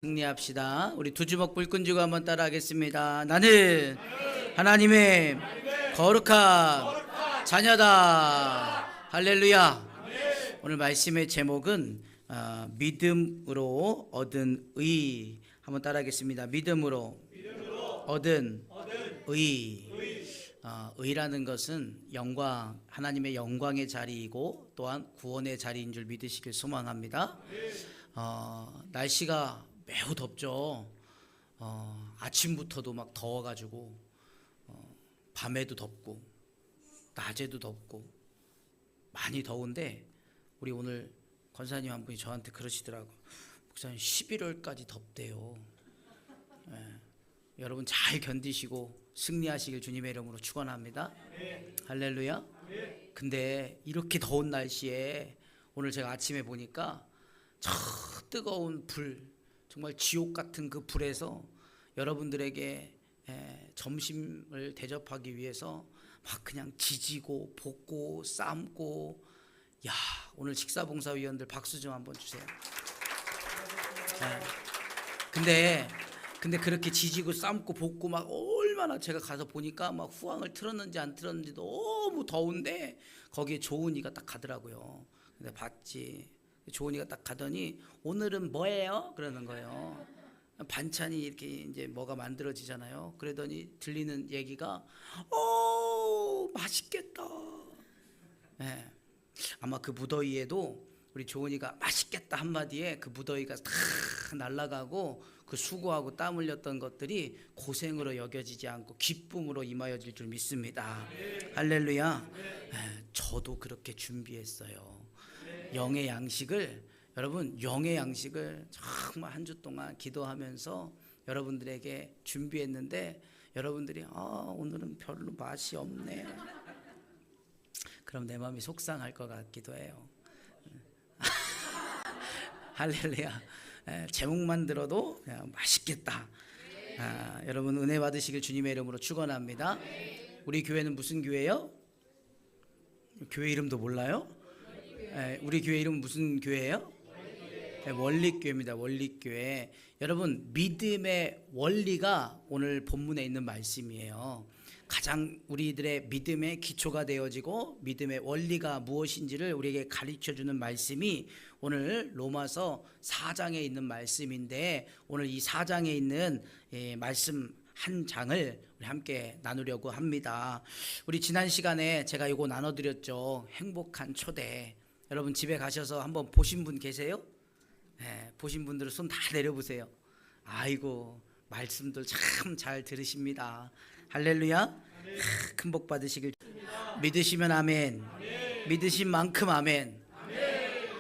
승리합시다. 우리 두 주먹 불끈 쥐고 한번 따라하겠습니다. 나는 하나님의 거룩한 자녀다. 할렐루야. 오늘 말씀의 제목은 믿음으로 얻은 의. 한번 따라하겠습니다. 믿음으로 얻은 의. 의라는 것은 영광, 하나님의 영광의 자리이고 또한 구원의 자리인 줄 믿으시길 소망합니다. 날씨가 매우 덥죠. 아침부터도 막 더워가지고 밤에도 덥고 낮에도 덥고 많이 더운데, 우리 오늘 권사님 한 분이 저한테 그러시더라고. 목사님 11월까지 덥대요. 여러분 잘 견디시고 승리하시길 주님의 이름으로 축원합니다. 할렐루야. 근데 이렇게 더운 날씨에 오늘 제가 아침에 보니까 저 뜨거운 불, 정말 지옥 같은 그 불에서 여러분들에게 점심을 대접하기 위해서 막 그냥 지지고 볶고 삶고. 야, 오늘 식사봉사위원들 박수 좀 한번 주세요. 근데 그렇게 지지고 삶고 볶고 막 얼마나, 제가 가서 보니까 막 후황을 틀었는지 안 틀었는지 너무 더운데 거기에 조은이가 딱 가더라고요. 근데 봤지. 조은이가 딱 가더니 오늘은 뭐예요? 그러는 거예요. 반찬이 이렇게 이제 뭐가 만들어지잖아요. 그러더니 들리는 얘기가 맛있겠다. 네. 아마 그 무더위에도 우리 조은이가 맛있겠다 한마디에 그 무더위가 다 날아가고 그 수고하고 땀 흘렸던 것들이 고생으로 여겨지지 않고 기쁨으로 임하여질 줄 믿습니다. 할렐루야. 저도 그렇게 준비했어요. 영의 양식을, 여러분 영의 양식을 정말 한 주 동안 기도하면서 여러분들에게 준비했는데 여러분들이 오늘은 별로 맛이 없네. 그럼 내 마음이 속상할 것 같기도 해요. 할렐루야. 제목만 들어도 그냥 맛있겠다. 여러분 은혜 받으시길 주님의 이름으로 축원합니다. 우리 교회는 무슨 교회예요? 교회 이름도 몰라요? 우리 교회 이름은 무슨 교회예요? 원리교회입니다. 원리교회. 여러분 믿음의 원리가 오늘 본문에 있는 말씀이에요. 가장 우리들의 믿음의 기초가 되어지고 믿음의 원리가 무엇인지를 우리에게 가르쳐주는 말씀이 오늘 로마서 4장에 있는 말씀인데, 오늘 이 4장에 있는 말씀 한 장을 우리 함께 나누려고 합니다. 우리 지난 시간에 제가 이거 나눠드렸죠. 행복한 초대. 여러분 집에 가셔서 한번 보신 분 계세요? 보신 분들은 손 다 내려보세요. 아이고, 말씀들 참 잘 들으십니다. 할렐루야. 큰 복 받으시길. 믿으시면 아멘. 믿으신 만큼 아멘.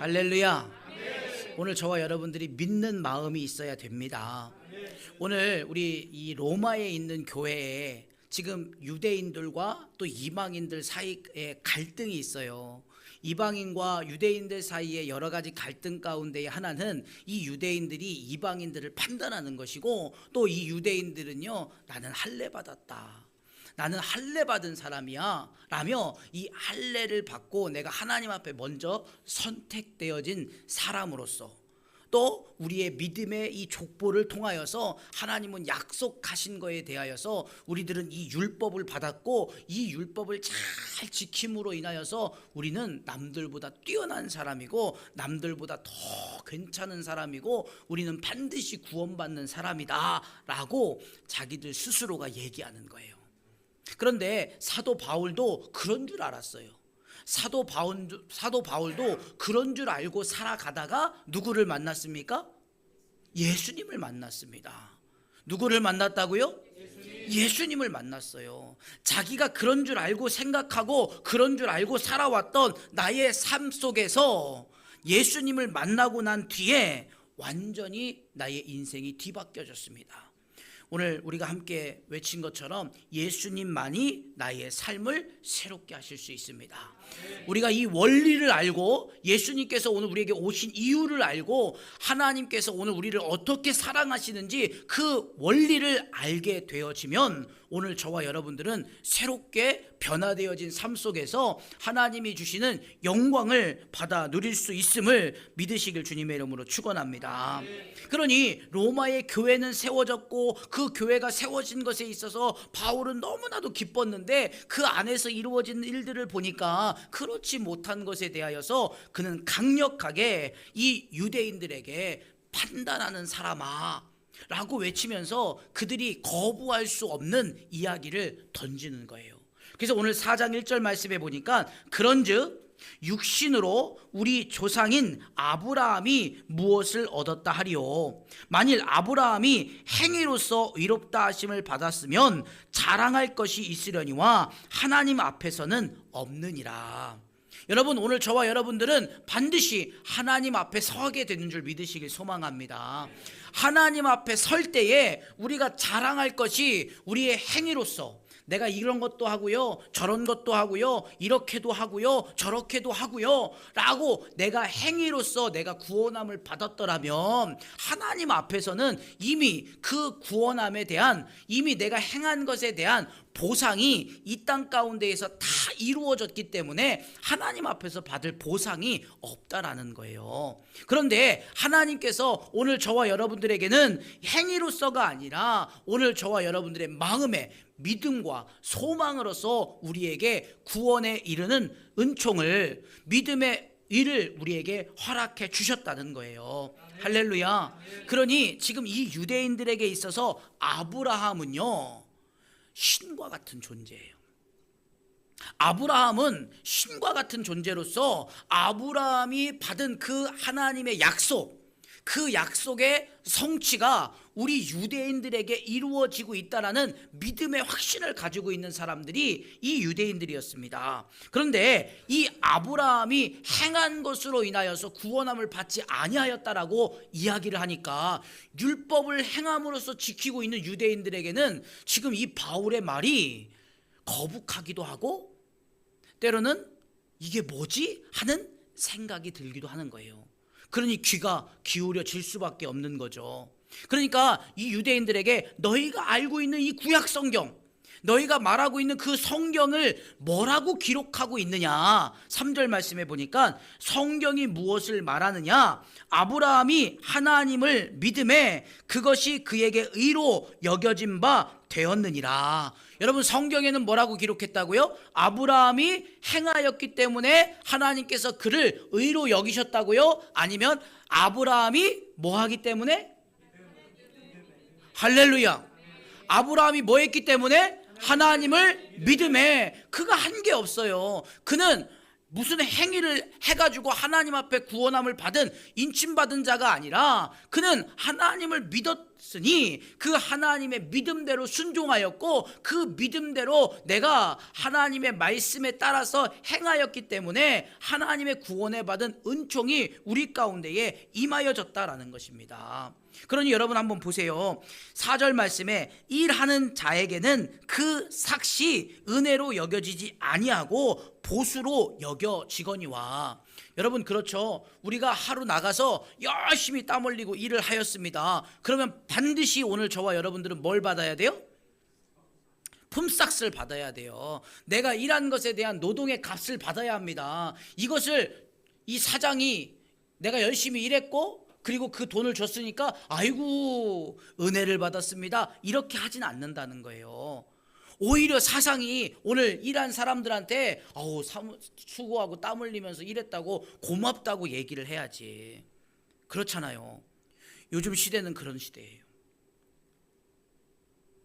할렐루야. 오늘 저와 여러분들이 믿는 마음이 있어야 됩니다. 오늘 우리 이 로마에 있는 교회에 지금 유대인들과 또 이방인들 사이에 갈등이 있어요. 이방인과 유대인들 사이에 여러 가지 갈등 가운데의 하나는 이 유대인들이 이방인들을 판단하는 것이고, 또 이 유대인들은요, 나는 할례 받았다, 나는 할례 받은 사람이야 라며 이 할례를 받고 내가 하나님 앞에 먼저 선택되어진 사람으로서, 또 우리의 믿음의 이 족보를 통하여서 하나님은 약속하신 것에 대하여서 우리들은 이 율법을 받았고, 이 율법을 잘 지킴으로 인하여서 우리는 남들보다 뛰어난 사람이고 남들보다 더 괜찮은 사람이고 우리는 반드시 구원받는 사람이다 라고 자기들 스스로가 얘기하는 거예요. 그런데 사도 바울도 그런 줄 알았어요. 사도 바울도 그런 줄 알고 살아가다가 누구를 만났습니까? 예수님을 만났습니다. 누구를 만났다고요? 예수님을 만났어요. 자기가 그런 줄 알고 생각하고 그런 줄 알고 살아왔던 나의 삶 속에서 예수님을 만나고 난 뒤에 완전히 나의 인생이 뒤바뀌어졌습니다. 오늘 우리가 함께 외친 것처럼 예수님만이 나의 삶을 새롭게 하실 수 있습니다. 우리가 이 원리를 알고 예수님께서 오늘 우리에게 오신 이유를 알고 하나님께서 오늘 우리를 어떻게 사랑하시는지 그 원리를 알게 되어지면 오늘 저와 여러분들은 새롭게 변화되어진 삶 속에서 하나님이 주시는 영광을 받아 누릴 수 있음을 믿으시길 주님의 이름으로 축원합니다. 그러니 로마의 교회는 세워졌고 그 교회가 세워진 것에 있어서 바울은 너무나도 기뻤는데 그 안에서 이루어진 일들을 보니까 그렇지 못한 것에 대하여서 그는 강력하게 이 유대인들에게 판단하는 사람아 라고 외치면서 그들이 거부할 수 없는 이야기를 던지는 거예요. 그래서 오늘 4장 1절 말씀에 보니까 그런즉 육신으로 우리 조상인 아브라함이 무엇을 얻었다 하리요? 만일 아브라함이 행위로서 의롭다 하심을 받았으면 자랑할 것이 있으려니와 하나님 앞에서는 없느니라. 여러분, 오늘 저와 여러분들은 반드시 하나님 앞에 서게 되는 줄 믿으시길 소망합니다. 하나님 앞에 설 때에 우리가 자랑할 것이 우리의 행위로서 내가 이런 것도 하고요, 저런 것도 하고요, 이렇게도 하고요, 저렇게도 하고요 라고 내가 행위로서 내가 구원함을 받았더라면 하나님 앞에서는 이미 그 구원함에 대한, 이미 내가 행한 것에 대한 보상이 이 땅 가운데에서 다 이루어졌기 때문에 하나님 앞에서 받을 보상이 없다라는 거예요. 그런데 하나님께서 오늘 저와 여러분들에게는 행위로서가 아니라 오늘 저와 여러분들의 마음에 믿음과 소망으로서 우리에게 구원에 이르는 은총을, 믿음의 일을 우리에게 허락해 주셨다는 거예요. 할렐루야. 그러니 지금 이 유대인들에게 있어서 아브라함은요, 신과 같은 존재예요. 아브라함은 신과 같은 존재로서 아브라함이 받은 그 하나님의 약속, 그 약속의 성취가 우리 유대인들에게 이루어지고 있다라는 믿음의 확신을 가지고 있는 사람들이 이 유대인들이었습니다. 그런데 이 아브라함이 행한 것으로 인하여서 구원함을 받지 아니하였다라고 이야기를 하니까 율법을 행함으로써 지키고 있는 유대인들에게는 지금 이 바울의 말이 거북하기도 하고 때로는 이게 뭐지? 하는 생각이 들기도 하는 거예요. 그러니 귀가 기울여질 수밖에 없는 거죠. 그러니까 이 유대인들에게 너희가 알고 있는 이 구약 성경, 너희가 말하고 있는 그 성경을 뭐라고 기록하고 있느냐? 3절 말씀에 보니까 성경이 무엇을 말하느냐? 아브라함이 하나님을 믿음에 그것이 그에게 의로 여겨진 바 되었느니라. 여러분, 성경에는 뭐라고 기록했다고요? 아브라함이 행하였기 때문에 하나님께서 그를 의로 여기셨다고요? 아니면 아브라함이 뭐 하기 때문에? 할렐루야. 아브라함이 뭐 했기 때문에? 하나님을 믿음에. 그가 한 게 없어요. 그는 무슨 행위를 해가지고 하나님 앞에 구원함을 받은, 인침받은 자가 아니라 그는 하나님을 믿었으니 그 하나님의 믿음대로 순종하였고 그 믿음대로 내가 하나님의 말씀에 따라서 행하였기 때문에 하나님의 구원에 받은 은총이 우리 가운데에 임하여졌다라는 것입니다. 그러니 여러분 한번 보세요. 4절 말씀에 일하는 자에게는 그 삭시 은혜로 여겨지지 아니하고 보수로 여겨지거니와. 여러분, 그렇죠. 우리가 하루 나가서 열심히 땀 흘리고 일을 하였습니다. 그러면 반드시 오늘 저와 여러분들은 뭘 받아야 돼요? 품삯을 받아야 돼요. 내가 일한 것에 대한 노동의 값을 받아야 합니다. 이것을 이 사장이 내가 열심히 일했고 그리고 그 돈을 줬으니까 아이고 은혜를 받았습니다, 이렇게 하진 않는다는 거예요. 오히려 사상이 오늘 일한 사람들한테 아우 수고하고 땀 흘리면서 일했다고 고맙다고 얘기를 해야지. 그렇잖아요. 요즘 시대는 그런 시대예요.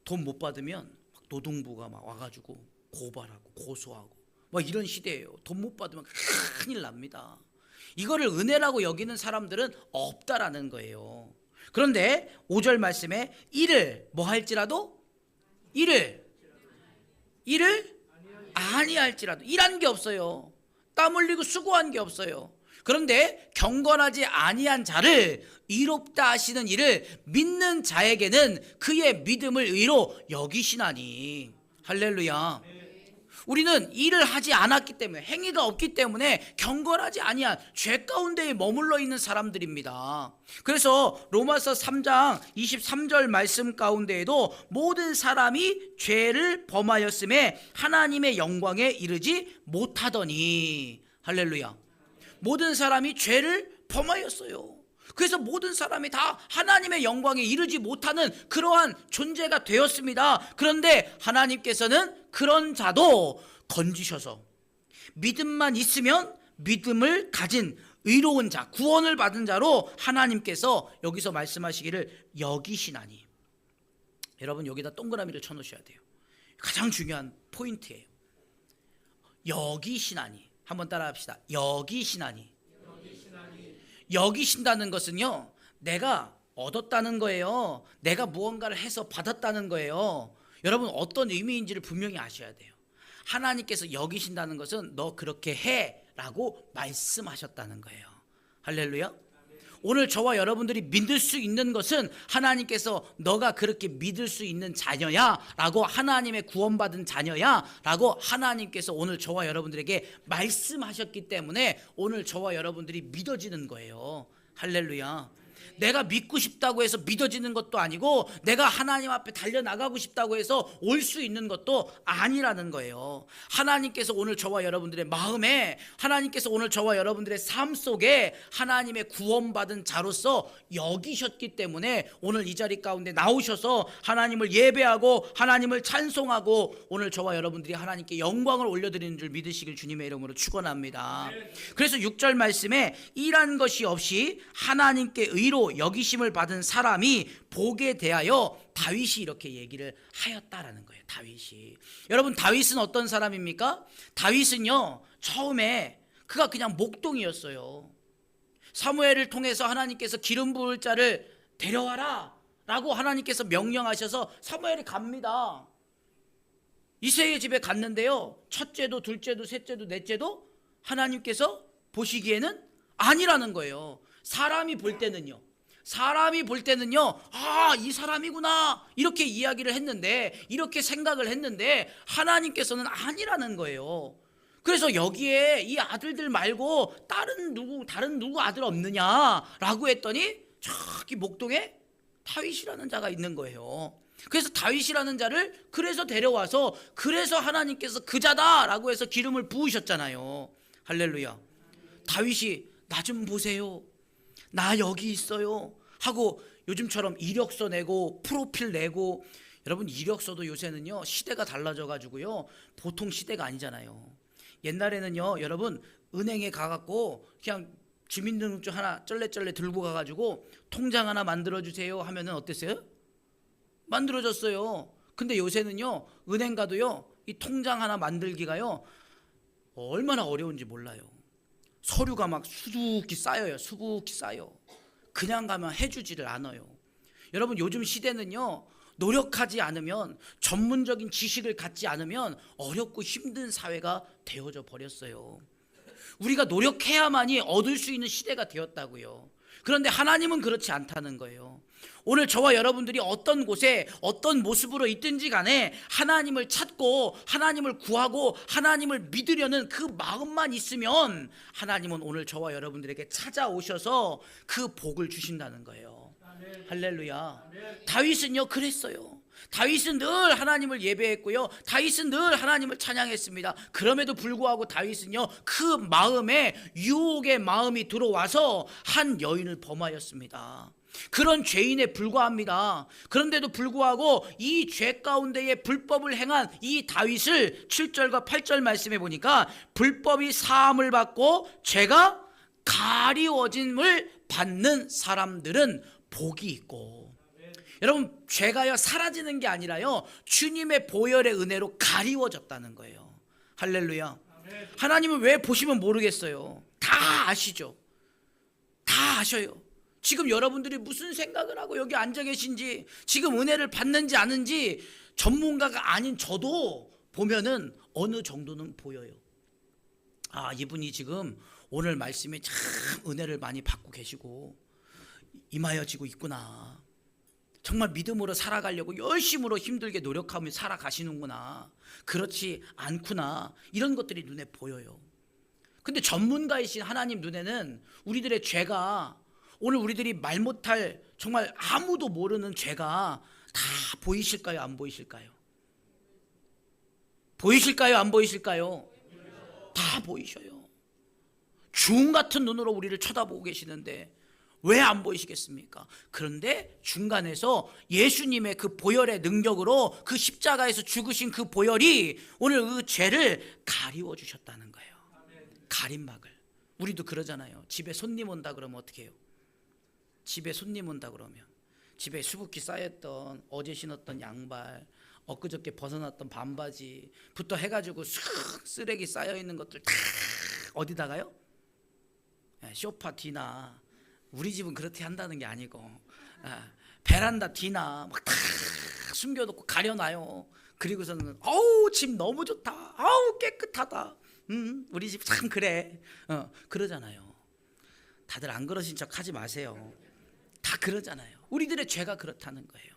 돈 못 받으면 노동부가 막 와가지고 고발하고 고소하고 막 이런 시대예요. 돈 못 받으면 큰일 납니다. 이거를 은혜라고 여기는 사람들은 없다라는 거예요. 그런데 5절 말씀에 이를 뭐 할지라도, 이를 아니할지라도, 일한 게 없어요. 땀 흘리고 수고한 게 없어요. 그런데 경건하지 아니한 자를 의롭다 하시는 이를 믿는 자에게는 그의 믿음을 의로 여기시나니. 할렐루야. 우리는 일을 하지 않았기 때문에, 행위가 없기 때문에 경건하지 아니한 죄 가운데에 머물러 있는 사람들입니다. 그래서 로마서 3장 23절 말씀 가운데에도 모든 사람이 죄를 범하였음에 하나님의 영광에 이르지 못하더니, 할렐루야. 모든 사람이 죄를 범하였어요. 그래서 모든 사람이 다 하나님의 영광에 이르지 못하는 그러한 존재가 되었습니다. 그런데 하나님께서는 그런 자도 건지셔서 믿음만 있으면 믿음을 가진 의로운 자, 구원을 받은 자로 하나님께서 여기서 말씀하시기를 여기시나니. 여러분 여기다 동그라미를 쳐놓으셔야 돼요. 가장 중요한 포인트예요. 여기시나니. 한번 따라합시다. 여기시나니. 여기신다는 것은요, 내가 얻었다는 거예요. 내가 무언가를 해서 받았다는 거예요. 여러분 어떤 의미인지를 분명히 아셔야 돼요. 하나님께서 여기신다는 것은 너 그렇게 해 라고 말씀하셨다는 거예요. 할렐루야. 오늘 저와 여러분들이 믿을 수 있는 것은 하나님께서 너가 그렇게 믿을 수 있는 자녀야 라고, 하나님의 구원받은 자녀야 라고 하나님께서 오늘 저와 여러분들에게 말씀하셨기 때문에 오늘 저와 여러분들이 믿어지는 거예요. 할렐루야. 내가 믿고 싶다고 해서 믿어지는 것도 아니고, 내가 하나님 앞에 달려나가고 싶다고 해서 올 수 있는 것도 아니라는 거예요. 하나님께서 오늘 저와 여러분들의 마음에, 하나님께서 오늘 저와 여러분들의 삶 속에 하나님의 구원받은 자로서 여기셨기 때문에 오늘 이 자리 가운데 나오셔서 하나님을 예배하고 하나님을 찬송하고 오늘 저와 여러분들이 하나님께 영광을 올려드리는 줄 믿으시길 주님의 이름으로 축원합니다. 그래서 6절 말씀에 일한 것이 없이 하나님께 의로 여기심을 받은 사람이 복에 대하여 다윗이 이렇게 얘기를 하였다라는 거예요. 다윗이. 여러분 다윗은 어떤 사람입니까? 다윗은요, 처음에 그가 그냥 목동이었어요. 사무엘을 통해서 하나님께서 기름 부을 자를 데려와라 라고 하나님께서 명령하셔서 사무엘이 갑니다. 이새의 집에 갔는데요, 첫째도 둘째도 셋째도 넷째도 하나님께서 보시기에는 아니라는 거예요. 사람이 볼 때는요, 아, 이 사람이구나 이렇게 이야기를 했는데, 이렇게 생각을 했는데 하나님께서는 아니라는 거예요. 그래서 여기에 이 아들들 말고 다른 누구 아들 없느냐라고 했더니 저기 목동에 다윗이라는 자가 있는 거예요. 그래서 다윗이라는 자를 그래서 데려와서, 그래서 하나님께서 그 자다라고 해서 기름을 부으셨잖아요. 할렐루야. 다윗이 나 좀 보세요, 나 여기 있어요 하고 요즘처럼 이력서 내고 프로필 내고, 여러분 이력서도 요새는요 시대가 달라져 가지고요 보통 시대가 아니잖아요. 옛날에는요 여러분 은행에 가갖고 그냥 주민등록증 하나 쩔레쩔레 들고 가가지고 통장 하나 만들어주세요 하면은 어땠어요? 만들어졌어요. 근데 요새는요 은행 가도요 이 통장 하나 만들기가요 얼마나 어려운지 몰라요. 서류가 막 수북히 쌓여요. 수북히 쌓여. 그냥 가면 해주지를 않아요. 여러분 요즘 시대는요, 노력하지 않으면, 전문적인 지식을 갖지 않으면 어렵고 힘든 사회가 되어져 버렸어요. 우리가 노력해야만이 얻을 수 있는 시대가 되었다고요. 그런데 하나님은 그렇지 않다는 거예요. 오늘 저와 여러분들이 어떤 곳에 어떤 모습으로 있든지 간에 하나님을 찾고 하나님을 구하고 하나님을 믿으려는 그 마음만 있으면 하나님은 오늘 저와 여러분들에게 찾아오셔서 그 복을 주신다는 거예요. 아멘. 할렐루야. 아멘. 다윗은요 그랬어요. 다윗은 늘 하나님을 예배했고요, 다윗은 늘 하나님을 찬양했습니다. 그럼에도 불구하고 다윗은요 그 마음에 유혹의 마음이 들어와서 한 여인을 범하였습니다. 그런 죄인에 불과합니다. 그런데도 불구하고 이 죄 가운데에 불법을 행한 이 다윗을 7절과 8절 말씀해 보니까 불법이 사함을 받고 죄가 가리워짐을 받는 사람들은 복이 있고, 여러분 죄가요 사라지는 게 아니라요 주님의 보혈의 은혜로 가리워졌다는 거예요. 할렐루야. 하나님은 왜 보시면 모르겠어요. 다 아시죠. 다 아셔요. 지금 여러분들이 무슨 생각을 하고 여기 앉아 계신지, 지금 은혜를 받는지 아는지 전문가가 아닌 저도 보면은 어느 정도는 보여요. 아, 이분이 지금 오늘 말씀에 참 은혜를 많이 받고 계시고 임하여지고 있구나. 정말 믿음으로 살아가려고 열심으로 힘들게 노력하며 살아가시는구나, 그렇지 않구나, 이런 것들이 눈에 보여요. 근데 전문가이신 하나님 눈에는 우리들의 죄가, 오늘 우리들이 말 못할 정말 아무도 모르는 죄가 다 보이실까요? 안 보이실까요? 보이실까요? 안 보이실까요? 다 보이셔요. 주음 같은 눈으로 우리를 쳐다보고 계시는데 왜 안 보이시겠습니까? 그런데 중간에서 예수님의 그 보혈의 능력으로 그 십자가에서 죽으신 그 보혈이 오늘 그 죄를 가리워 주셨다는 거예요. 가림막을. 우리도 그러잖아요. 집에 손님 온다 그러면 어떻게 해요? 집에 손님 온다 그러면 집에 수북히 쌓였던, 어제 신었던 양발, 엊그저께 벗어났던 반바지부터 해가지고 쓱 쓰레기 쌓여있는 것들 다 어디다가요? 소파 뒤나, 우리 집은 그렇게 한다는 게 아니고 베란다 뒤나 막 다 숨겨놓고 가려놔요. 그리고서는 어우 집 너무 좋다, 어우 깨끗하다, 우리 집 참 그래, 그러잖아요. 다들 안 그러신 척 하지 마세요. 다 그러잖아요. 우리들의 죄가 그렇다는 거예요.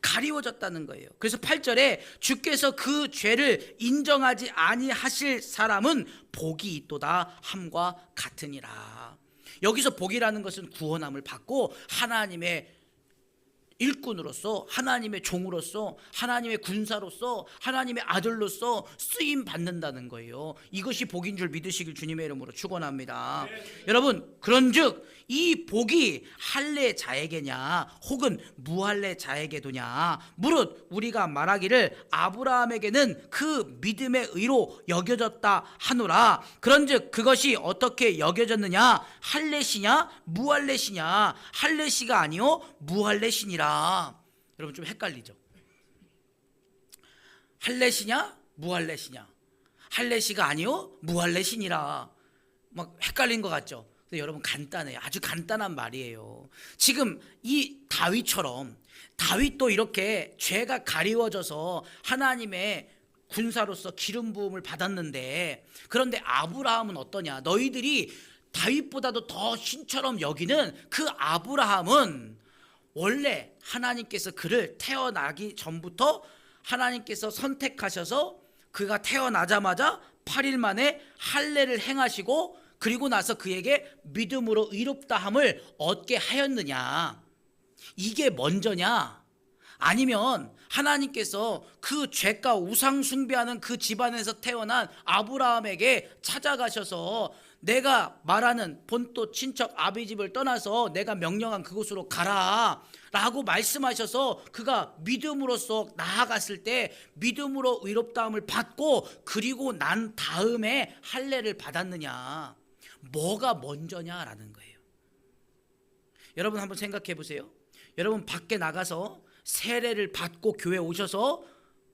가리워졌다는 거예요. 그래서 8절에 주께서 그 죄를 인정하지 아니하실 사람은 복이 있도다 함과 같으니라. 여기서 복이라는 것은 구원함을 받고 하나님의 일꾼으로서, 하나님의 종으로서, 하나님의 군사로서, 하나님의 아들로서 쓰임 받는다는 거예요. 이것이 복인 줄 믿으시길 주님의 이름으로 축원합니다. 여러분, 그런즉 이 복이 할례자에게냐 혹은 무할례자에게도냐, 무릇 우리가 말하기를 아브라함에게는 그 믿음의 의로 여겨졌다 하노라. 그런즉 그것이 어떻게 여겨졌느냐? 할례시냐 무할례시냐? 할례시가 아니요 무할례시니라. 여러분 좀 헷갈리죠? 할례시냐 무할례시냐? 할례시가 아니요 무할례시니라. 막 헷갈린 것 같죠? 근데 여러분 간단해요. 아주 간단한 말이에요. 지금 이 다윗처럼, 다윗도 이렇게 죄가 가리워져서 하나님의 군사로서 기름 부음을 받았는데, 그런데 아브라함은 어떠냐? 너희들이 다윗보다도 더 신처럼 여기는 그 아브라함은 원래 하나님께서 그를 태어나기 전부터 하나님께서 선택하셔서 그가 태어나자마자 8일 만에 할례를 행하시고, 그리고 나서 그에게 믿음으로 의롭다함을 얻게 하였느냐? 이게 먼저냐? 아니면 하나님께서 그 죄가 우상 숭배하는 그 집안에서 태어난 아브라함에게 찾아가셔서 내가 말하는 본토 친척 아비집을 떠나서 내가 명령한 그곳으로 가라 라고 말씀하셔서 그가 믿음으로써 나아갔을 때 믿음으로 의롭다함을 받고 그리고 난 다음에 할례를 받았느냐? 뭐가 먼저냐라는 거예요. 여러분 한번 생각해 보세요. 여러분 밖에 나가서 세례를 받고 교회 오셔서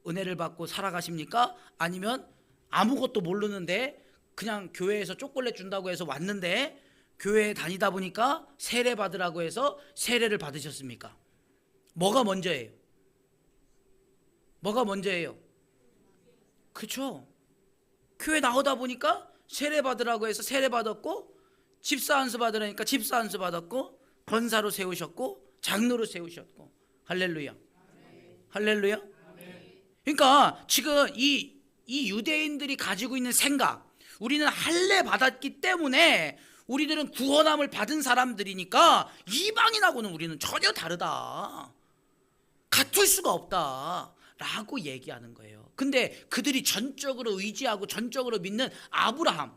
은혜를 받고 살아가십니까? 아니면 아무것도 모르는데 그냥 교회에서 초콜릿 준다고 해서 왔는데 교회에 다니다 보니까 세례 받으라고 해서 세례를 받으셨습니까? 뭐가 먼저예요? 뭐가 먼저예요? 그렇죠? 교회 나오다 보니까 세례 받으라고 해서 세례 받았고, 집사 안수 받으라니까 집사 안수 받았고, 권사로 세우셨고, 장로로 세우셨고. 할렐루야. 할렐루야. 그러니까 지금 이 유대인들이 가지고 있는 생각, 우리는 할례 받았기 때문에 우리들은 구원함을 받은 사람들이니까 이방인하고는 우리는 전혀 다르다, 같을 수가 없다 라고 얘기하는 거예요. 근데 그들이 전적으로 의지하고 전적으로 믿는 아브라함,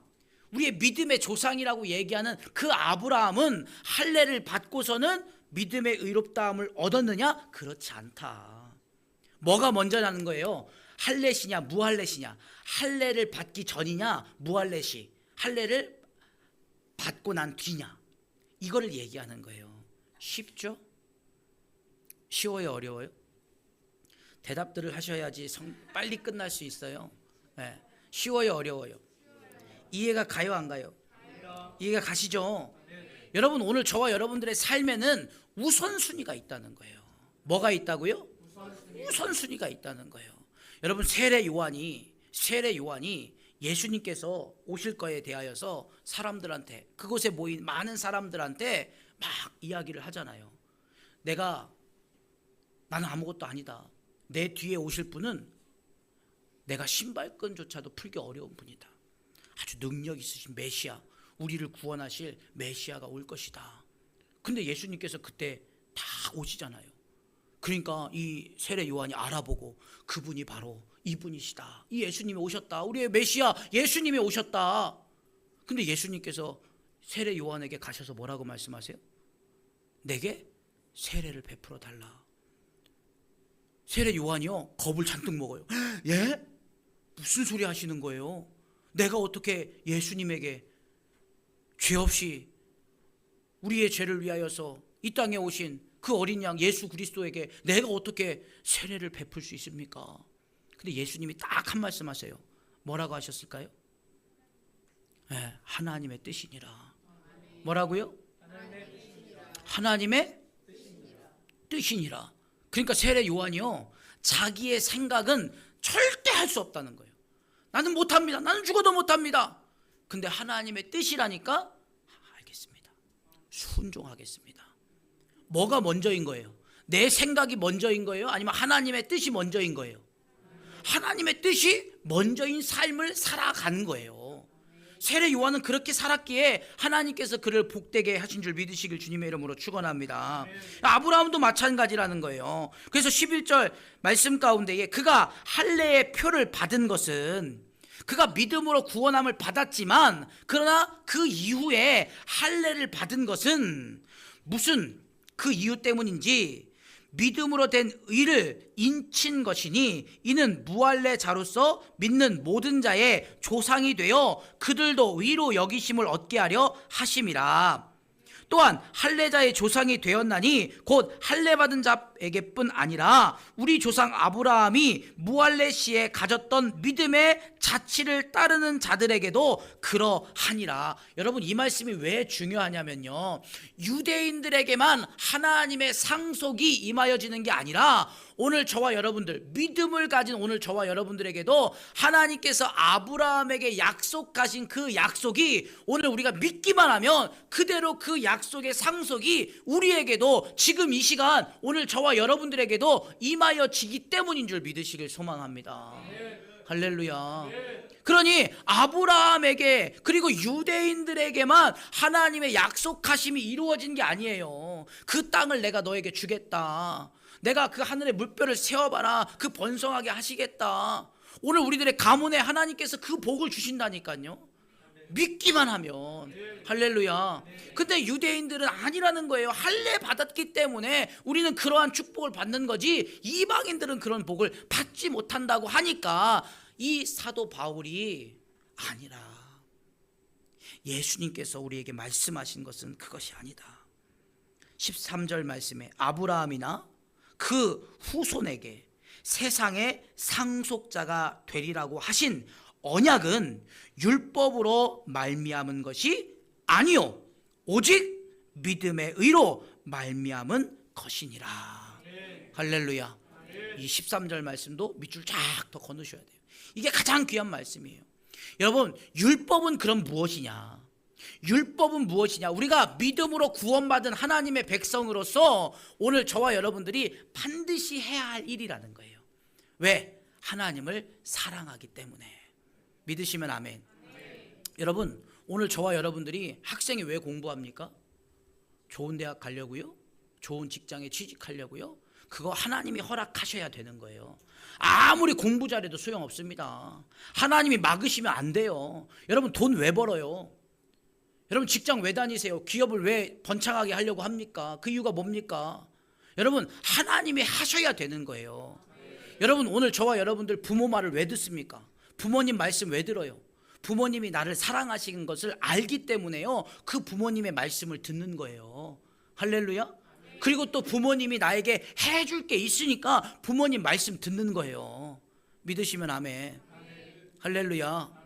우리의 믿음의 조상이라고 얘기하는 그 아브라함은 할례를 받고서는 믿음의 의롭다함을 얻었느냐? 그렇지 않다. 뭐가 먼저라는 거예요? 할례시냐 무할례시냐? 할례를 받기 전이냐 무할례시, 할례를 받고 난 뒤냐? 이거를 얘기하는 거예요. 쉽죠? 쉬워요 어려워요? 대답들을 하셔야지 빨리 끝날 수 있어요. 네. 쉬워요 어려워요? 이해가 가요 안 가요? 이해가 가시죠? 여러분 오늘 저와 여러분들의 삶에는 우선순위가 있다는 거예요. 뭐가 있다고요? 우선순위가 있다는 거예요. 여러분 세례 요한이 예수님께서 오실 거에 대하여서 사람들한테, 그곳에 모인 많은 사람들한테 막 이야기를 하잖아요. 내가 나는 아무것도 아니다. 내 뒤에 오실 분은 내가 신발끈조차도 풀기 어려운 분이다. 아주 능력 있으신 메시아, 우리를 구원하실 메시아가 올 것이다. 근데 예수님께서 그때 다 오시잖아요. 그러니까 이 세례 요한이 알아보고 그분이 바로 이분이시다. 이 예수님이 오셨다. 우리의 메시아 예수님이 오셨다. 근데 예수님께서 세례 요한에게 가셔서 뭐라고 말씀하세요? 내게 세례를 베풀어 달라. 세례 요한이요, 겁을 잔뜩 먹어요. 예? 무슨 소리 하시는 거예요? 내가 어떻게 예수님에게 죄 없이 우리의 죄를 위하여서 이 땅에 오신 그 어린 양 예수 그리스도에게 내가 어떻게 세례를 베풀 수 있습니까? 근데 예수님이 딱 한 말씀 하세요. 뭐라고 하셨을까요? 네, 하나님의 뜻이니라. 뭐라고요? 하나님의 뜻이니라. 그러니까 세례 요한이요, 자기의 생각은 절대 할 수 없다는 거예요. 나는 못합니다. 나는 죽어도 못합니다. 근데 하나님의 뜻이라니까 알겠습니다. 순종하겠습니다. 뭐가 먼저인 거예요? 내 생각이 먼저인 거예요? 아니면 하나님의 뜻이 먼저인 거예요? 하나님의 뜻이 먼저인 삶을 살아가는 거예요. 세례 요한은 그렇게 살았기에 하나님께서 그를 복되게 하신 줄 믿으시길 주님의 이름으로 축원합니다. 아브라함도 마찬가지라는 거예요. 그래서 11절 말씀 가운데에 그가 할례의 표를 받은 것은 그가 믿음으로 구원함을 받았지만 그러나 그 이후에 할례를 받은 것은 무슨 그 이유 때문인지 믿음으로 된 의를 인친 것이니 이는 무할례자로서 믿는 모든 자의 조상이 되어 그들도 의로 여기심을 얻게 하려 하심이라. 또한 할례자의 조상이 되었나니 곧 할례 받은 자에게뿐 아니라 우리 조상 아브라함이 무할례 시에 가졌던 믿음의 자치를 따르는 자들에게도 그러하니라. 여러분, 이 말씀이 왜 중요하냐면요, 유대인들에게만 하나님의 상속이 임하여지는 게 아니라 오늘 저와 여러분들, 믿음을 가진 오늘 저와 여러분들에게도 하나님께서 아브라함에게 약속하신 그 약속이 오늘 우리가 믿기만 하면 그대로 그 약속의 상속이 우리에게도 지금 이 시간 오늘 저와 여러분들에게도 임하여지기 때문인 줄 믿으시길 소망합니다. 할렐루야. 그러니 아브라함에게 그리고 유대인들에게만 하나님의 약속하심이 이루어진 게 아니에요. 그 땅을 내가 너에게 주겠다. 내가 그 하늘의 물결을 세워봐라. 그 번성하게 하시겠다. 오늘 우리들의 가문에 하나님께서 그 복을 주신다니까요. 믿기만 하면. 할렐루야. 근데 유대인들은 아니라는 거예요. 할례 받았기 때문에 우리는 그러한 축복을 받는 거지 이방인들은 그런 복을 받지 못한다고 하니까 이 사도 바울이 아니라 예수님께서 우리에게 말씀하신 것은 그것이 아니다. 13절 말씀에 아브라함이나 그 후손에게 세상의 상속자가 되리라고 하신 언약은 율법으로 말미암은 것이 아니요 오직 믿음의 의로 말미암은 것이니라. 할렐루야. 이 13절 말씀도 밑줄 쫙 더 거두셔야 돼요. 이게 가장 귀한 말씀이에요. 여러분, 율법은 그럼 무엇이냐? 율법은 무엇이냐? 우리가 믿음으로 구원받은 하나님의 백성으로서 오늘 저와 여러분들이 반드시 해야 할 일이라는 거예요. 왜? 하나님을 사랑하기 때문에. 믿으시면 아멘. 여러분, 오늘 저와 여러분들이 학생이 왜 공부합니까? 좋은 대학 가려고요? 좋은 직장에 취직하려고요? 그거 하나님이 허락하셔야 되는 거예요. 아무리 공부 잘해도 소용없습니다. 하나님이 막으시면 안 돼요. 여러분, 돈 왜 벌어요? 여러분, 직장 왜 다니세요? 기업을 왜 번창하게 하려고 합니까? 그 이유가 뭡니까? 여러분, 하나님이 하셔야 되는 거예요. 여러분, 오늘 저와 여러분들 부모 말을 왜 듣습니까? 부모님 말씀 왜 들어요? 부모님이 나를 사랑하시는 것을 알기 때문에요, 그 부모님의 말씀을 듣는 거예요. 할렐루야. 그리고 또 부모님이 나에게 해줄 게 있으니까 부모님 말씀 듣는 거예요. 믿으시면 아멘. 할렐루야.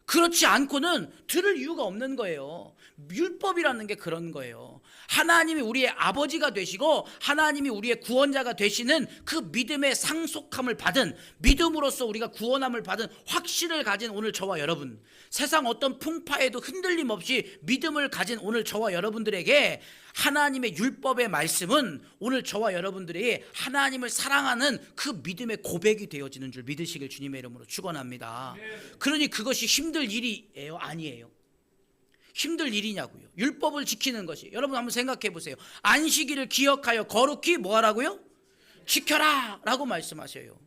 그렇지 않고는 들을 이유가 없는 거예요. 율법이라는 게 그런 거예요. 하나님이 우리의 아버지가 되시고 하나님이 우리의 구원자가 되시는 그 믿음의 상속함을 받은, 믿음으로써 우리가 구원함을 받은 확신을 가진 오늘 저와 여러분, 세상 어떤 풍파에도 흔들림 없이 믿음을 가진 오늘 저와 여러분들에게 하나님의 율법의 말씀은 오늘 저와 여러분들이 하나님을 사랑하는 그 믿음의 고백이 되어지는 줄 믿으시길 주님의 이름으로 축원합니다. 그러니 그것이 힘들 일이에요? 아니에요. 힘들 일이냐고요. 율법을 지키는 것이. 여러분 한번 생각해 보세요. 안식일을 기억하여 거룩히 뭐 하라고요? 지켜라 라고 말씀하셔요.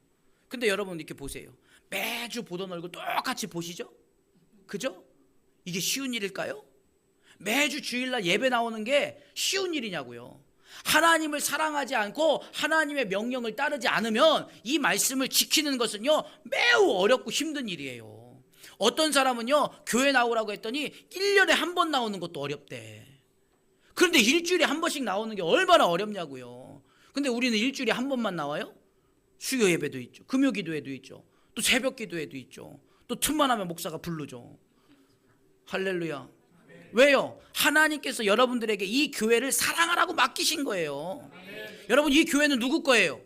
근데 여러분 이렇게 보세요. 매주 보던 얼굴 똑같이 보시죠? 그죠? 이게 쉬운 일일까요? 매주 주일날 예배 나오는 게 쉬운 일이냐고요. 하나님을 사랑하지 않고 하나님의 명령을 따르지 않으면 이 말씀을 지키는 것은요 매우 어렵고 힘든 일이에요. 어떤 사람은요 교회 나오라고 했더니 1년에 한 번 나오는 것도 어렵대. 그런데 일주일에 한 번씩 나오는 게 얼마나 어렵냐고요. 근데 우리는 일주일에 한 번만 나와요? 수요 예배도 있죠, 금요 기도회도 있죠, 또 새벽 기도회도 있죠, 또 틈만 하면 목사가 부르죠. 할렐루야. 왜요? 하나님께서 여러분들에게 이 교회를 사랑하라고 맡기신 거예요. 여러분 이 교회는 누구 거예요?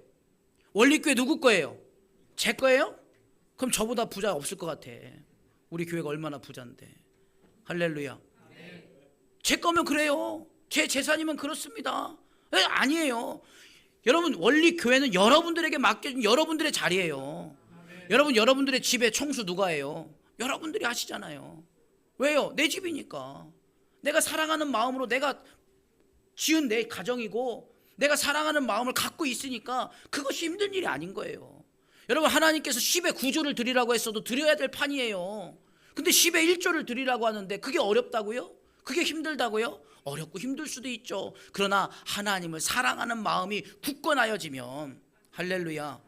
원리교회 누구 거예요? 제 거예요? 그럼 저보다 부자 없을 것 같아. 우리 교회가 얼마나 부자인데. 할렐루야. 제 거면 그래요. 제 재산이면 그렇습니다. 아니에요. 여러분 원리교회는 여러분들에게 맡겨진 여러분들의 자리예요. 여러분 여러분들의 집에 청소 누가 해요? 여러분들이 하시잖아요. 왜요? 내 집이니까. 내가 사랑하는 마음으로 내가 지은 내 가정이고 내가 사랑하는 마음을 갖고 있으니까 그것이 힘든 일이 아닌 거예요. 여러분 하나님께서 10의 9조를 드리라고 했어도 드려야 될 판이에요. 근데 10의 1조를 드리라고 하는데 그게 어렵다고요? 그게 힘들다고요? 어렵고 힘들 수도 있죠. 그러나 하나님을 사랑하는 마음이 굳건하여지면, 할렐루야.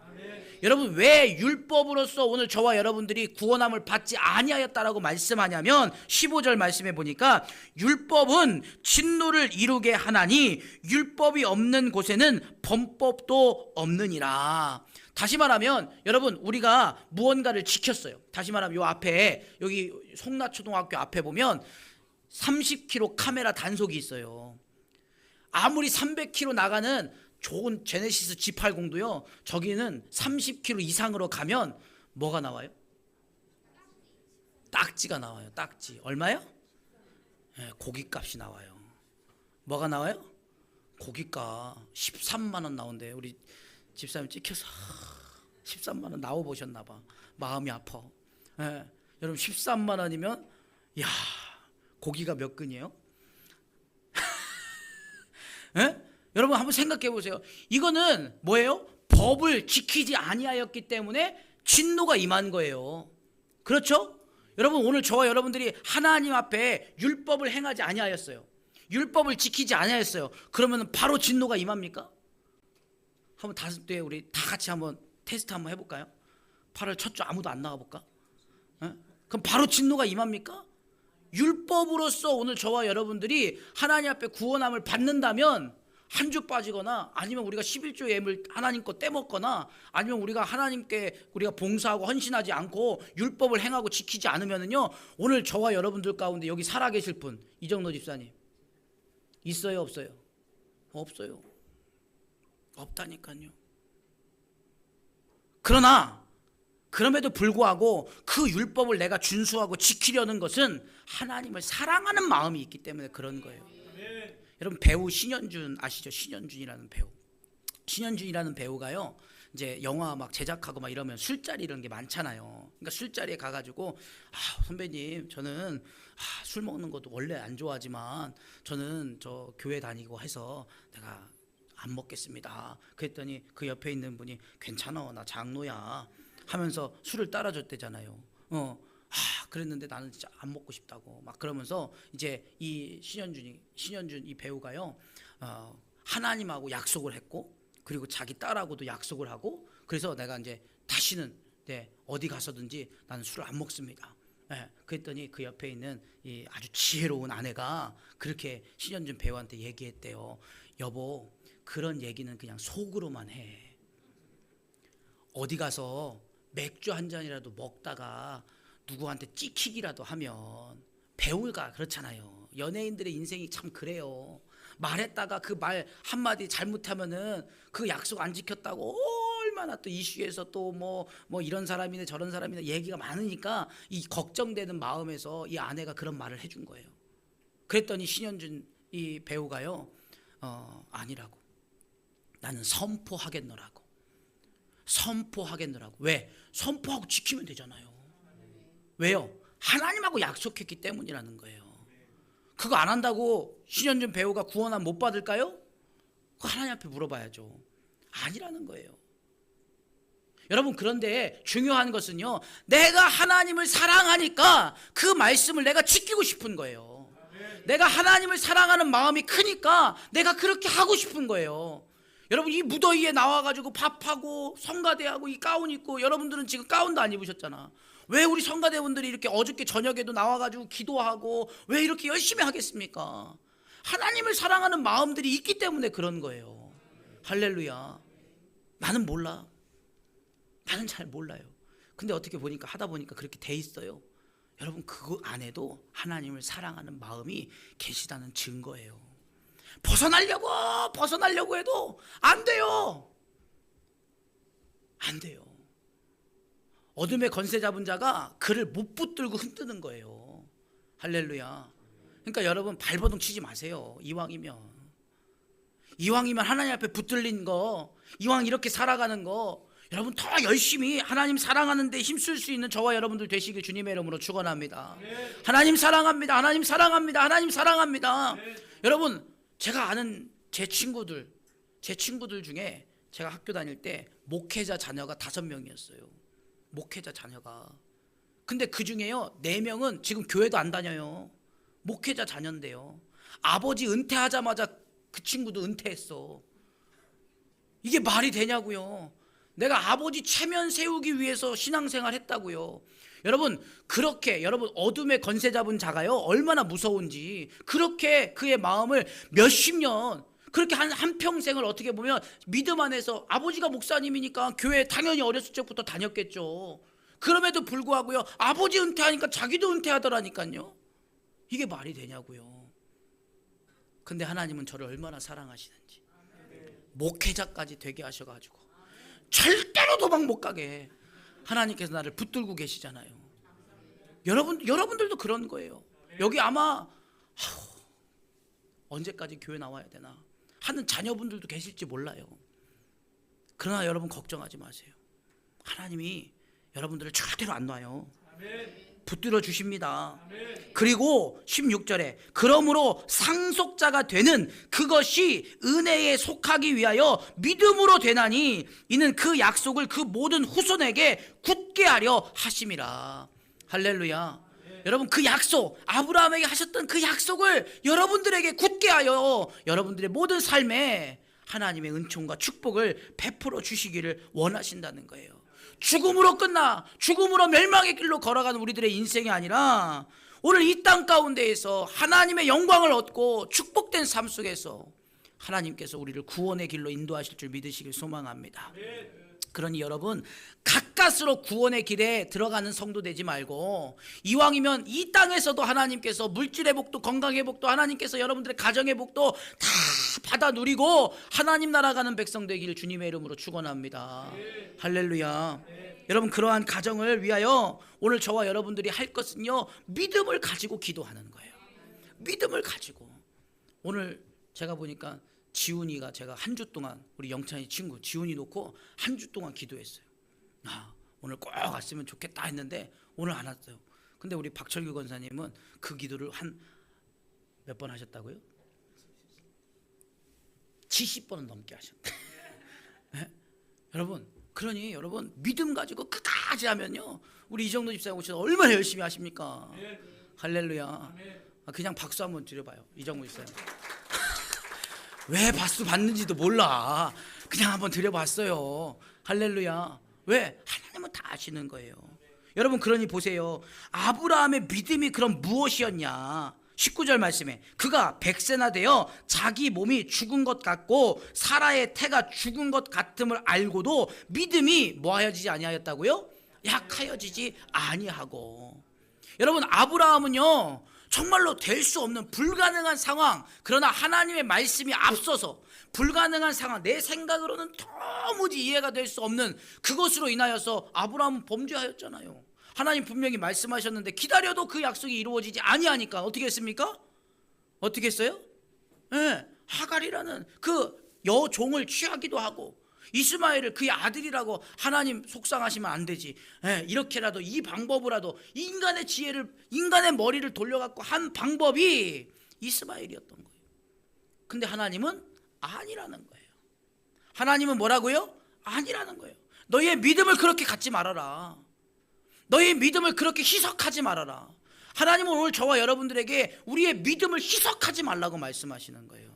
여러분 왜 율법으로서 오늘 저와 여러분들이 구원함을 받지 아니하였다라고 말씀하냐면 15절 말씀해 보니까 율법은 진노를 이루게 하나니 율법이 없는 곳에는 범법도 없느니라. 다시 말하면 여러분 우리가 무언가를 지켰어요. 다시 말하면 요 앞에 여기 송나초등학교 앞에 보면 30km 카메라 단속이 있어요. 아무리 300km 나가는 좋은 제네시스 G80도요 저기는 30km 이상으로 가면 뭐가 나와요? 딱지가 나와요. 딱지. 얼마요? 네, 고깃값이 나와요. 뭐가 나와요? 고깃값 13만 원 나온대요. 우리 집사님 찍혀서 13만 원 나와 보셨나 봐. 마음이 아파. 네, 여러분 13만 원이면 야 고기가 몇 근이에요? 네? 여러분 한번 생각해 보세요. 이거는 뭐예요? 법을 지키지 아니하였기 때문에 진노가 임한 거예요. 그렇죠? 여러분 오늘 저와 여러분들이 하나님 앞에 율법을 행하지 아니하였어요. 율법을 지키지 아니하였어요. 그러면 바로 진노가 임합니까? 한번 다섯 대 우리 다 같이 한번 테스트 한번 해볼까요? 8월 첫 주 아무도 안 나와볼까? 그럼 바로 진노가 임합니까? 율법으로서 오늘 저와 여러분들이 하나님 앞에 구원함을 받는다면 한 주 빠지거나 아니면 우리가 11조 예물 하나님 거 떼먹거나 아니면 우리가 하나님께 우리가 봉사하고 헌신하지 않고 율법을 행하고 지키지 않으면은요 오늘 저와 여러분들 가운데 여기 살아계실 분 이정로 집사님 있어요 없어요? 없어요. 없다니까요. 그러나 그럼에도 불구하고 그 율법을 내가 준수하고 지키려는 것은 하나님을 사랑하는 마음이 있기 때문에 그런 거예요. 여러분 배우 신현준 아시죠? 신현준이라는 배우. 신현준이라는 배우가요. 이제 영화 막 제작하고 막 이러면 술자리 이런 게 많잖아요. 그러니까 술자리에 가가지고 선배님 저는 술 먹는 것도 원래 안 좋아하지만 저는 저 교회 다니고 해서 내가 안 먹겠습니다. 그랬더니 그 옆에 있는 분이 괜찮아 나 장로야 하면서 술을 따라줬대잖아요. 그랬는데 나는 진짜 안 먹고 싶다고 막 그러면서 이제 이 신현준 이 배우가요 하나님하고 약속을 했고 그리고 자기 딸하고도 약속을 하고 그래서 내가 이제 다시는 어디 가서든지 나는 술을 안 먹습니다. 그랬더니 그 옆에 있는 이 아주 지혜로운 아내가 그렇게 신현준 배우한테 얘기했대요. 여보 그런 얘기는 그냥 속으로만 해. 어디 가서 맥주 한 잔이라도 먹다가 누구한테 찍히기라도 하면 배우가 그렇잖아요. 연예인들의 인생이 참 그래요. 말했다가 그 말 한마디 잘못하면은 그 약속 안 지켰다고 얼마나 또 이슈에서 또 뭐 이런 사람이네 저런 사람이네 얘기가 많으니까 이 걱정되는 마음에서 이 아내가 그런 말을 해준 거예요. 그랬더니 신현준 이 배우가요, 아니라고. 나는 선포하겠노라고. 선포하겠노라고. 왜? 선포하고 지키면 되잖아요. 왜요? 하나님하고 약속했기 때문이라는 거예요. 그거 안 한다고 신현준 배우가 구원함 못 받을까요? 그거 하나님 앞에 물어봐야죠. 아니라는 거예요. 여러분, 그런데 중요한 것은요, 내가 하나님을 사랑하니까 그 말씀을 내가 지키고 싶은 거예요. 내가 하나님을 사랑하는 마음이 크니까 내가 그렇게 하고 싶은 거예요. 여러분, 이 무더위에 나와가지고 밥하고 성가대하고 이 가운 입고, 여러분들은 지금 가운도 안 입으셨잖아. 왜 우리 성가대분들이 이렇게 어저께 저녁에도 나와가지고 기도하고 왜 이렇게 열심히 하겠습니까? 하나님을 사랑하는 마음들이 있기 때문에 그런 거예요. 할렐루야. 나는 몰라. 나는 잘 몰라요. 근데 어떻게 보니까 하다 보니까 그렇게 돼 있어요. 여러분, 그거 안에도 하나님을 사랑하는 마음이 계시다는 증거예요. 벗어나려고 해도 안 돼요. 안 돼요. 어둠의 권세 잡은 자가 그를 못 붙들고 흔드는 거예요. 할렐루야. 그러니까 여러분, 발버둥 치지 마세요. 이왕이면 하나님 앞에 붙들린 거, 이왕 이렇게 살아가는 거, 여러분 더 열심히 하나님 사랑하는 데 힘쓸 수 있는 저와 여러분들 되시길 주님의 이름으로 축원합니다. 하나님 사랑합니다. 하나님 사랑합니다. 하나님 사랑합니다. 여러분, 제가 아는 제 친구들 중에 제가 학교 다닐 때 목회자 자녀가 5명이었어요. 목회자 자녀가. 근데 그 중에요 4명은 지금 교회도 안 다녀요. 목회자 자녀인데요. 아버지 은퇴하자마자 그 친구도 은퇴했어. 이게 말이 되냐고요. 내가 아버지 체면 세우기 위해서 신앙생활 했다고요. 여러분, 그렇게 여러분 어둠의 권세 잡은 자가요 얼마나 무서운지, 그렇게 그의 마음을 몇십 년, 그렇게 한 평생을 어떻게 보면 믿음 안에서, 아버지가 목사님이니까 교회 당연히 어렸을 적부터 다녔겠죠. 그럼에도 불구하고요 아버지 은퇴하니까 자기도 은퇴하더라니까요. 이게 말이 되냐고요. 근데 하나님은 저를 얼마나 사랑하시는지, 목회자까지 되게 하셔가지고 절대로 도망 못 가게 하나님께서 나를 붙들고 계시잖아요. 여러분들도 그런 거예요. 여기 아마 언제까지 교회 나와야 되나 하는 자녀분들도 계실지 몰라요. 그러나 여러분 걱정하지 마세요. 하나님이 여러분들을 절대로 안 놔요. 붙들어 주십니다. 그리고 16절에 그러므로 상속자가 되는 그것이 은혜에 속하기 위하여 믿음으로 되나니 이는 그 약속을 그 모든 후손에게 굳게 하려 하심이라. 할렐루야. 여러분, 그 약속, 아브라함에게 하셨던 그 약속을 여러분들에게 굳게 하여 여러분들의 모든 삶에 하나님의 은총과 축복을 베풀어 주시기를 원하신다는 거예요. 죽음으로 죽음으로 멸망의 길로 걸어가는 우리들의 인생이 아니라 오늘 이 땅 가운데에서 하나님의 영광을 얻고 축복된 삶 속에서 하나님께서 우리를 구원의 길로 인도하실 줄 믿으시길 소망합니다. 그러니 여러분, 가까스로 구원의 길에 들어가는 성도 되지 말고, 이왕이면 이 땅에서도 하나님께서 물질의 복도 건강의 복도 하나님께서 여러분들의 가정의 복도 다 받아 누리고 하나님 나라 가는 백성 되기를 주님의 이름으로 축원합니다. 할렐루야. 여러분, 그러한 가정을 위하여 오늘 저와 여러분들이 할 것은요 믿음을 가지고 기도하는 거예요. 믿음을 가지고. 오늘 제가 보니까 지훈이가, 제가 한 주 동안 우리 영찬이 친구 지훈이 놓고 한 주 동안 기도했어요. 오늘 꼭 왔으면 좋겠다 했는데 오늘 안 왔어요. 근데 우리 박철규 권사님은 그 기도를 한 몇 번 하셨다고요? 70번은 넘게 하셨대. 네? 여러분, 그러니 여러분 믿음 가지고 끝까지 하면요, 우리 이정도 집사님 오셔서 얼마나 열심히 하십니까? 할렐루야. 그냥 박수 한번 드려봐요, 이정도 집사님. 왜 박수 받는지도 몰라. 그냥 한번 드려봤어요. 할렐루야. 왜? 하나님은 다 아시는 거예요. 여러분, 그러니 보세요. 아브라함의 믿음이 그럼 무엇이었냐? 19절 말씀에 그가 100세나 되어 자기 몸이 죽은 것 같고 사라의 태가 죽은 것 같음을 알고도 믿음이 뭐하여지지 아니하였다고요? 약하여지지 아니하고. 여러분, 아브라함은요 정말로 될 수 없는 불가능한 상황, 그러나 하나님의 말씀이 앞서서 불가능한 상황, 내 생각으로는 도무지 이해가 될 수 없는 그것으로 인하여서 아브라함은 범죄하였잖아요. 하나님 분명히 말씀하셨는데 기다려도 그 약속이 이루어지지 아니하니까 어떻게 했습니까? 어떻게 했어요? 하갈이라는 그 여종을 취하기도 하고 이스마엘을 그의 아들이라고 하나님 속상하시면 안 되지. 이렇게라도 이 방법으로라도 인간의 지혜를, 인간의 머리를 돌려갖고 한 방법이 이스마엘이었던 거예요. 근데 하나님은 아니라는 거예요. 하나님은 뭐라고요? 아니라는 거예요. 너희의 믿음을 그렇게 갖지 말아라. 너희의 믿음을 그렇게 희석하지 말아라. 하나님은 오늘 저와 여러분들에게 우리의 믿음을 희석하지 말라고 말씀하시는 거예요.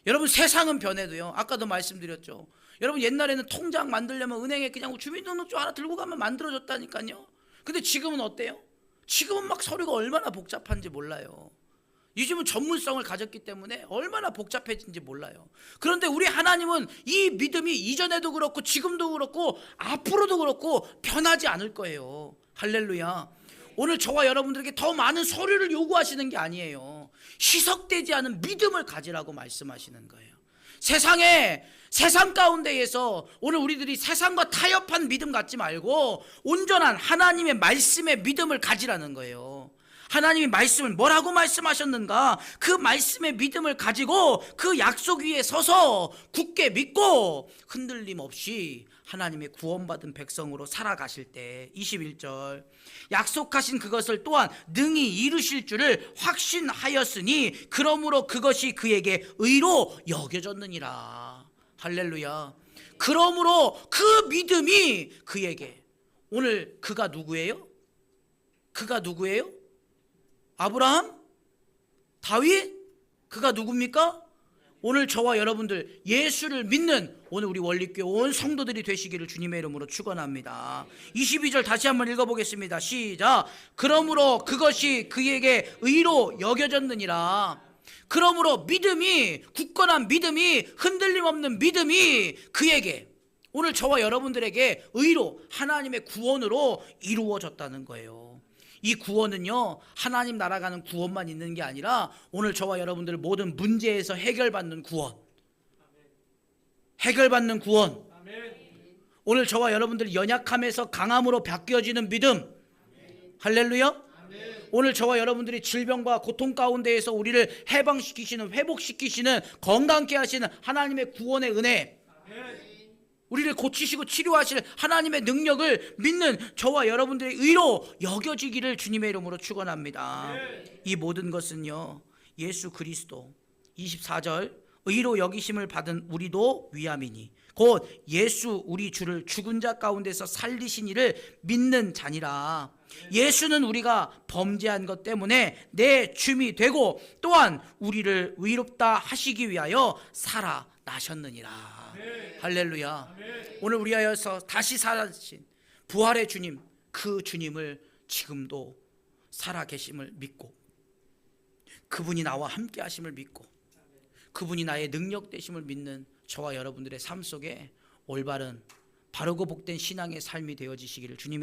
여러분, 세상은 변해도요, 아까도 말씀드렸죠. 여러분, 옛날에는 통장 만들려면 은행에 그냥 주민등록증 하나 들고 가면 만들어줬다니까요. 근데 지금은 어때요? 지금은 막 서류가 얼마나 복잡한지 몰라요. 요즘은 전문성을 가졌기 때문에 얼마나 복잡해진지 몰라요. 그런데 우리 하나님은 이 믿음이 이전에도 그렇고 지금도 그렇고 앞으로도 그렇고 변하지 않을 거예요. 할렐루야. 오늘 저와 여러분들에게 더 많은 서류를 요구하시는 게 아니에요. 희석되지 않은 믿음을 가지라고 말씀하시는 거예요. 세상 가운데에서 오늘 우리들이 세상과 타협한 믿음 갖지 말고 온전한 하나님의 말씀의 믿음을 가지라는 거예요. 하나님이 말씀을 뭐라고 말씀하셨는가, 그 말씀의 믿음을 가지고 그 약속 위에 서서 굳게 믿고 흔들림 없이 하나님의 구원받은 백성으로 살아가실 때 21절 약속하신 그것을 또한 능히 이루실 줄을 확신하였으니 그러므로 그것이 그에게 의로 여겨졌느니라. 할렐루야. 그러므로 그 믿음이 그에게, 오늘 그가 누구예요? 그가 누구예요? 아브라함? 다윗? 그가 누굽니까? 오늘 저와 여러분들 예수를 믿는 오늘 우리 원리교회 온 성도들이 되시기를 주님의 이름으로 축원합니다. 22절 다시 한번 읽어보겠습니다. 시작. 그러므로 그것이 그에게 의로 여겨졌느니라. 그러므로 믿음이, 굳건한 믿음이, 흔들림 없는 믿음이 그에게, 오늘 저와 여러분들에게 의로, 하나님의 구원으로 이루어졌다는 거예요. 이 구원은요, 하나님 나라 가는 구원만 있는 게 아니라 오늘 저와 여러분들 모든 문제에서 해결받는 구원, 해결받는 구원, 오늘 저와 여러분들 연약함에서 강함으로 바뀌어지는 믿음, 할렐루야. 오늘 저와 여러분들이 질병과 고통 가운데에서 우리를 해방시키시는, 회복시키시는, 건강케 하시는 하나님의 구원의 은혜, 우리를 고치시고 치료하실 하나님의 능력을 믿는 저와 여러분들의 의로 여겨지기를 주님의 이름으로 축원합니다. 이 모든 것은요, 예수 그리스도 24절 의로 여기심을 받은 우리도 위함이니 곧 예수 우리 주를 죽은 자 가운데서 살리신 이를 믿는 자니라. 예수는 우리가 범죄한 것 때문에 내 줌이 되고 또한 우리를 의롭다 하시기 위하여 살아나셨느니라. 할렐루야. 오늘 우리 하여서 다시 살아나신 부활의 주님, 그 주님을 지금도 살아계심을 믿고 그분이 나와 함께 하심을 믿고 그분이 나의 능력 되심을 믿는 저와 여러분들의 삶 속에 올바른 바르고 복된 신앙의 삶이 되어지시기를 주님의